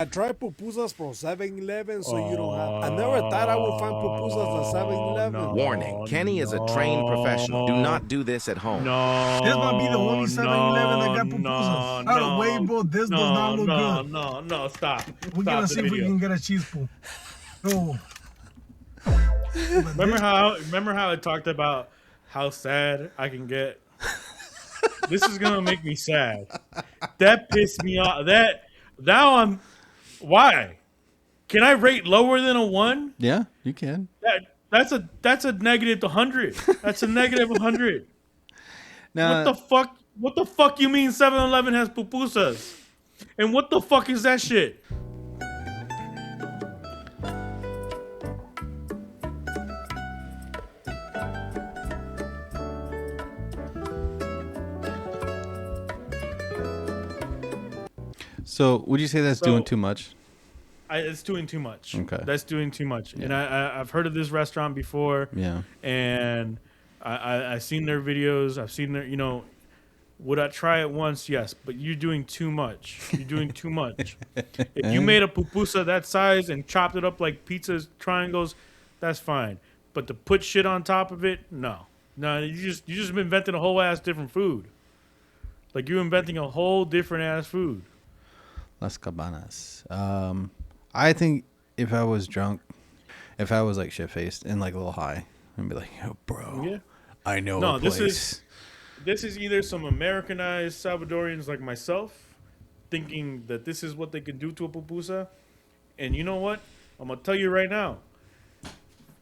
I tried pupusas from 7-Eleven, so you don't have. I never thought I would find pupusas at 7-Eleven. Warning, Kenny is a trained professional. Do not do this at home. This might be the only 7-Eleven that got pupusas. Out of way, bro. This does not look good. No, stop. We're Stop gonna the see if we video. can get a cheese pool. Oh. Remember how I talked about how sad I can get? This is gonna make me sad. That pissed me off. Now I'm why? Can I rate lower than a 1? Yeah, you can. That's a negative 100. That's a negative 100. Now, What the fuck you mean 7-Eleven has pupusas? And what the fuck is that shit? so would you say that's doing too much? It's doing too much. Okay. That's doing too much. Yeah. And I've heard of this restaurant before. Yeah. And I've seen their videos. I've seen their, would I try it once? Yes. But you're doing too much. You're doing too much. If you made a pupusa that size and chopped it up like pizzas, triangles, that's fine. But to put shit on top of it, no. No, you just invented a whole ass different food. Like you're inventing a whole different ass food. Las Cabanas. I think if I was drunk, if I was like shit faced and like a little high, I'd be like, "Yo, bro, Yeah. I know a place." This is either some Americanized Salvadorians like myself thinking that this is what they can do to a pupusa. And you know what? I'm going to tell you right now.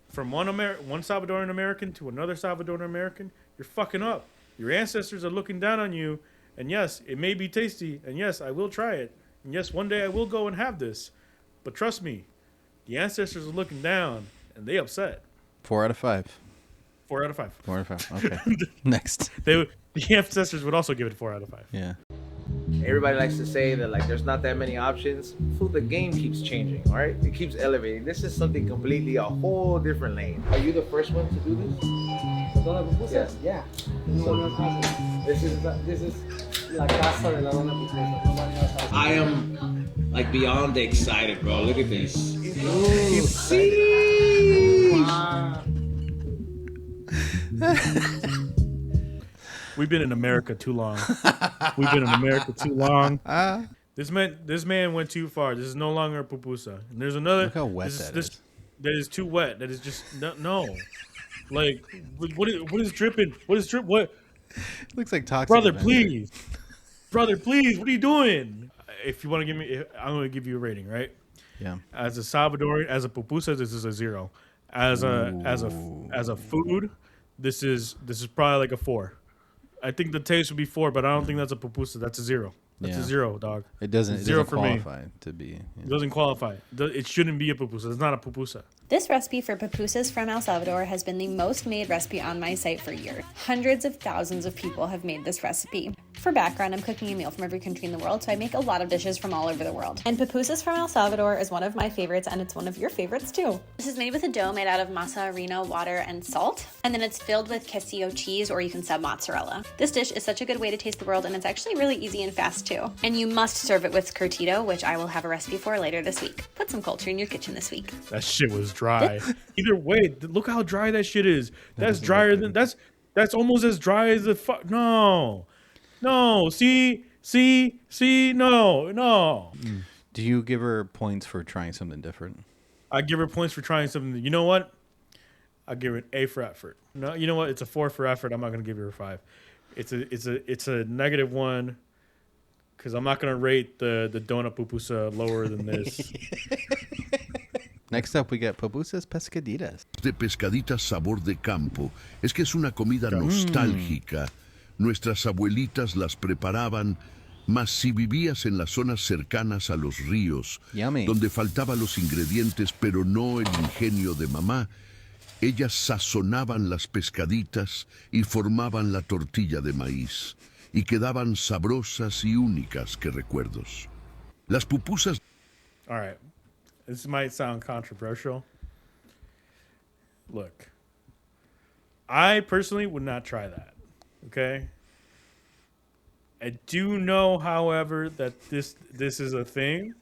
From one Salvadoran American to another Salvadoran American, you're fucking up. Your ancestors are looking down on you. And yes, it may be tasty. And yes, I will try it. And yes, one day I will go and have this. But trust me, the ancestors are looking down and they upset. 4 out of 5. 4 out of 5. 4 out of 5. Okay. Next. The ancestors would also give it 4 out of 5. Yeah. Everybody likes to say that like there's not that many options. Food, the game keeps changing, all right? It keeps elevating. This is something completely a whole different lane. Are you the first one to do this? Yes. Yeah. This is la casa de la dona pupusa. I am like beyond excited, bro. Look at this. We've been in America too long. We've been in America too long. This man went too far. This is no longer a pupusa. And there's another. Look how wet that is. That is too wet. That is just no. Like what is dripping? What is drip? What? Looks like toxic. Brother, please. Brother, please. What are you doing? If you want to give me, I'm going to give you a rating, right? Yeah. As a Salvadorian, as a pupusa, this is a 0. As a food, this is probably like a 4. I think the taste would be 4, but I don't think that's a pupusa. That's a 0. That's a 0, dog. It doesn't. Zero It doesn't for me. qualify to be. It doesn't qualify. It shouldn't be a pupusa. It's not a pupusa. This recipe for pupusas from El Salvador has been the most made recipe on my site for years. Hundreds of thousands of people have made this recipe. For background, I'm cooking a meal from every country in the world, so I make a lot of dishes from all over the world. And pupusas from El Salvador is one of my favorites, and it's one of your favorites too. This is made with a dough made out of masa, harina, water, and salt, and then it's filled with quesillo cheese, or you can sub mozzarella. This dish is such a good way to taste the world, and it's actually really easy and fast too. And you must serve it with curtido, which I will have a recipe for later this week. Put some culture in your kitchen this week. That shit was dry. Either way, look how dry that shit is. That's drier than that's almost as dry as the fuck. No, see, no. Do you give her points for trying something different? I give her points for trying something. You know what? I give it A for effort. No, you know what? It's a 4 for effort. I'm not gonna give her a 5. It's a -1 because I'm not gonna rate the donut pupusa lower than this. Next up, we got pupusas pescaditas. De pescaditas sabor de campo es que es una comida nostálgica. Nuestras abuelitas las preparaban, mas si vivías en las zonas cercanas a los ríos, Yummy. donde faltaban los ingredientes pero no el ingenio de mamá, ellas sazonaban las pescaditas y formaban la tortilla de maíz, y quedaban sabrosas y únicas que recuerdos. Las pupusas... All right. This might sound controversial. Look, I personally would not try that. Okay. I do know, however, that this is a thing.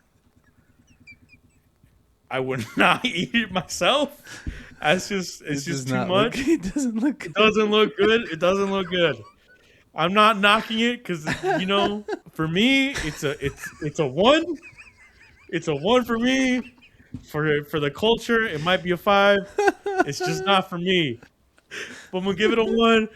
I would not eat it myself. It's just too much. It doesn't look good. It doesn't look good. It doesn't look good. I'm not knocking it because for me, it's a one. It's a one for me. For the culture, it might be a 5. It's just not for me. But I'm gonna give it a 1.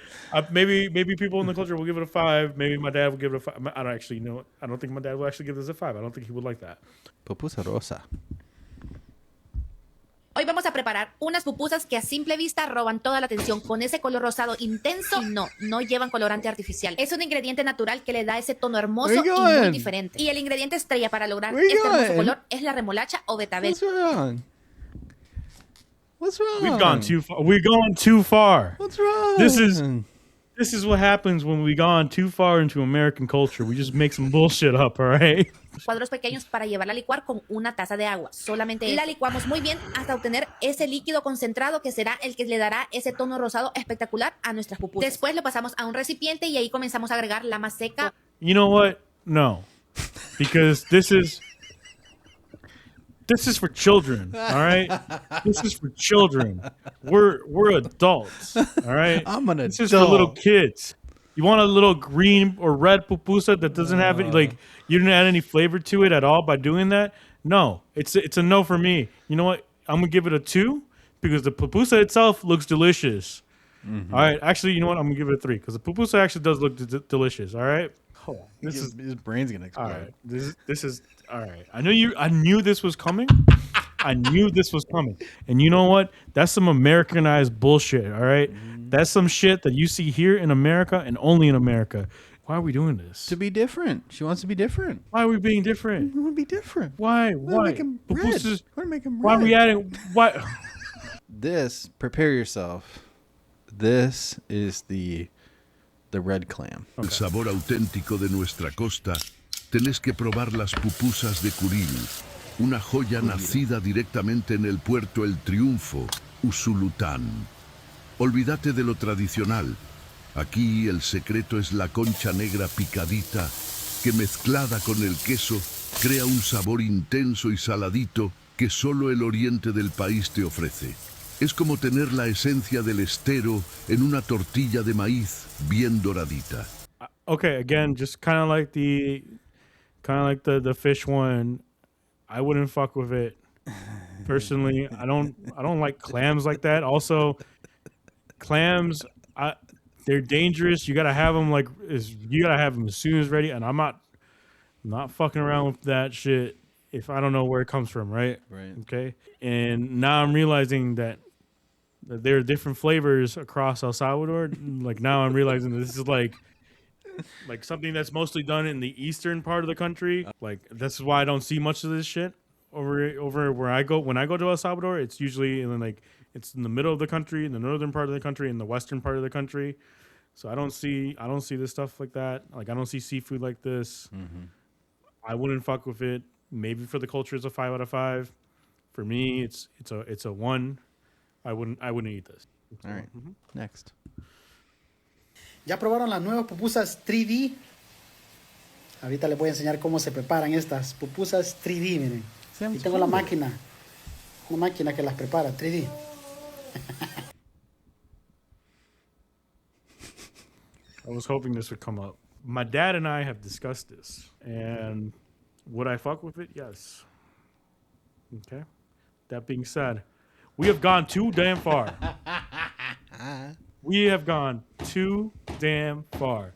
Maybe people in the culture will give it a 5. Maybe my dad will give it a 5. I don't actually know. I don't think my dad will actually give this a 5. I don't think he would like that. Pupusa rosa. Hoy vamos a preparar unas pupusas que a simple vista roban toda la atención con ese color rosado intenso y no llevan colorante artificial. Es un ingrediente natural que le da ese tono hermoso y muy diferente. Y el ingrediente estrella para lograr este hermoso color es la remolacha o betabel. What's wrong? We've gone too far. We've gone too far. What's wrong? This is what happens when we've gone too far into American culture. We just make some bullshit up, all right? Cuadros pequeños para llevarla a licuar con una taza de agua. Solamente la licuamos muy bien hasta obtener ese líquido concentrado que será el que le dará ese tono rosado espectacular a nuestras pupusas. Después lo pasamos a un recipiente y ahí comenzamos a agregar la más seca. You know what? No. Because this is for children, all right? This is for children. We're adults, all right? I'm an adult. This is for little kids. You want a little green or red pupusa that doesn't have any, like, you didn't add any flavor to it at all by doing that? No, it's a no for me. You know what? I'm gonna give it a 2 because the pupusa itself looks delicious. Mm-hmm. All right, actually, you know what? I'm gonna give it a 3 because the pupusa actually does look delicious. All right. Oh, his brain's gonna explode. All right, this is all right. I knew this was coming. I knew this was coming. And you know what? That's some Americanized bullshit. All right, that's some shit that you see here in America and only in America. Why are we doing this? To be different. She wants to be different. Why are we being different? We want to be different. Why? We're making red. We're making red. Why are we adding? Why? This. Prepare yourself. This is the red clam. El sabor auténtico de nuestra costa, tenés que probar las pupusas de Kuril, una joya nacida directamente en el puerto El Triunfo, Usulután. Olvídate de lo tradicional. Aquí el secreto es la concha negra picadita, que mezclada con el queso crea un sabor intenso y saladito que solo el oriente del país te ofrece. Es como tener la esencia del estero en una tortilla de maíz bien doradita. Okay, again, just kind of like the fish one. I wouldn't fuck with it personally. I don't like clams like that. Also, clams, they're dangerous. You gotta have them as soon as ready. And I'm not fucking around with that shit if I don't know where it comes from, right? Right. Okay. And now I'm realizing that there are different flavors across El Salvador. Like now I'm realizing that this is like something that's mostly done in the eastern part of the country. Like this is why I don't see much of this shit over where I go. When I go to El Salvador, it's usually it's in the middle of the country, in the northern part of the country, in the western part of the country. So I don't see this stuff like that. Like I don't see seafood like this. Mm-hmm. I wouldn't fuck with it. Maybe for the culture it's a 5 out of 5. For me, it's a 1. I wouldn't eat this. All right. Mm-hmm. Next. ¿Ya probaron las nuevas pupusas 3D? Ahorita les voy a enseñar cómo se preparan estas pupusas 3D, miren. Y tengo la máquina. Una máquina que las prepara 3D. I was hoping this would come up. My dad and I have discussed this. And would I fuck with it? Yes. Okay. That being said, we have gone too damn far. We have gone too damn far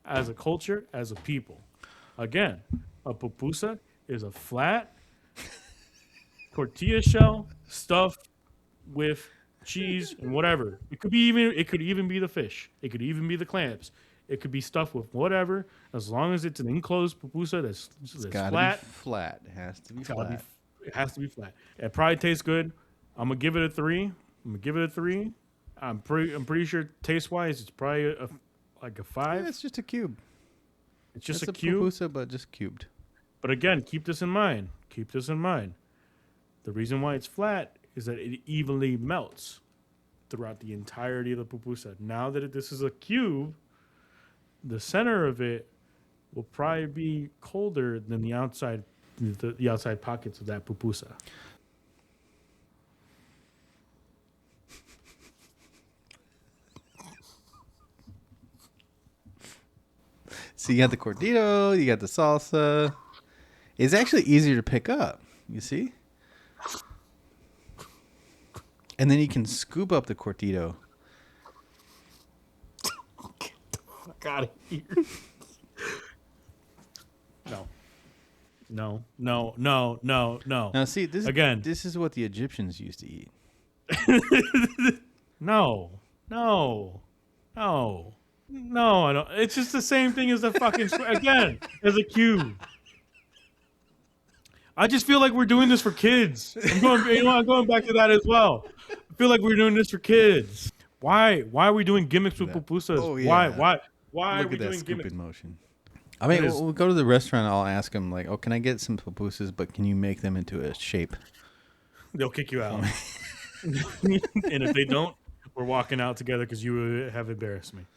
as a culture, as a people. Again, a pupusa is a flat tortilla shell stuffed with cheese and whatever. It could even be the fish. It could even be the clams. It could be stuffed with whatever, as long as it's an enclosed pupusa that's flat. Be flat. It has to be flat. It has to be flat. It probably tastes good. I'm gonna give it a 3. I'm pretty sure taste wise, it's probably like a 5. Yeah, it's just a cube. It's just it's a cube, pupusa, but just cubed. But again, keep this in mind. The reason why it's flat is that it evenly melts throughout the entirety of the pupusa. Now that this is a cube, the center of it will probably be colder than the outside pockets of that pupusa. So you got the cordito, you got the salsa. It's actually easier to pick up. You see? And then you can scoop up the cordito. Get the fuck out of here. No. Now see, this is what the Egyptians used to eat. No, I don't. It's just the same thing as the fucking again as a cube. I just feel like we're doing this for kids. I'm going back to that as well. I feel like we're doing this for kids. Why are we doing gimmicks with pupusas? Oh, yeah. Why Look are we at that doing scooping gimmicks? motion. I mean, we'll go to the restaurant. I'll ask them like, "Oh, can I get some pupusas? But can you make them into a shape?" They'll kick you out. And if they don't, we're walking out together because you have embarrassed me.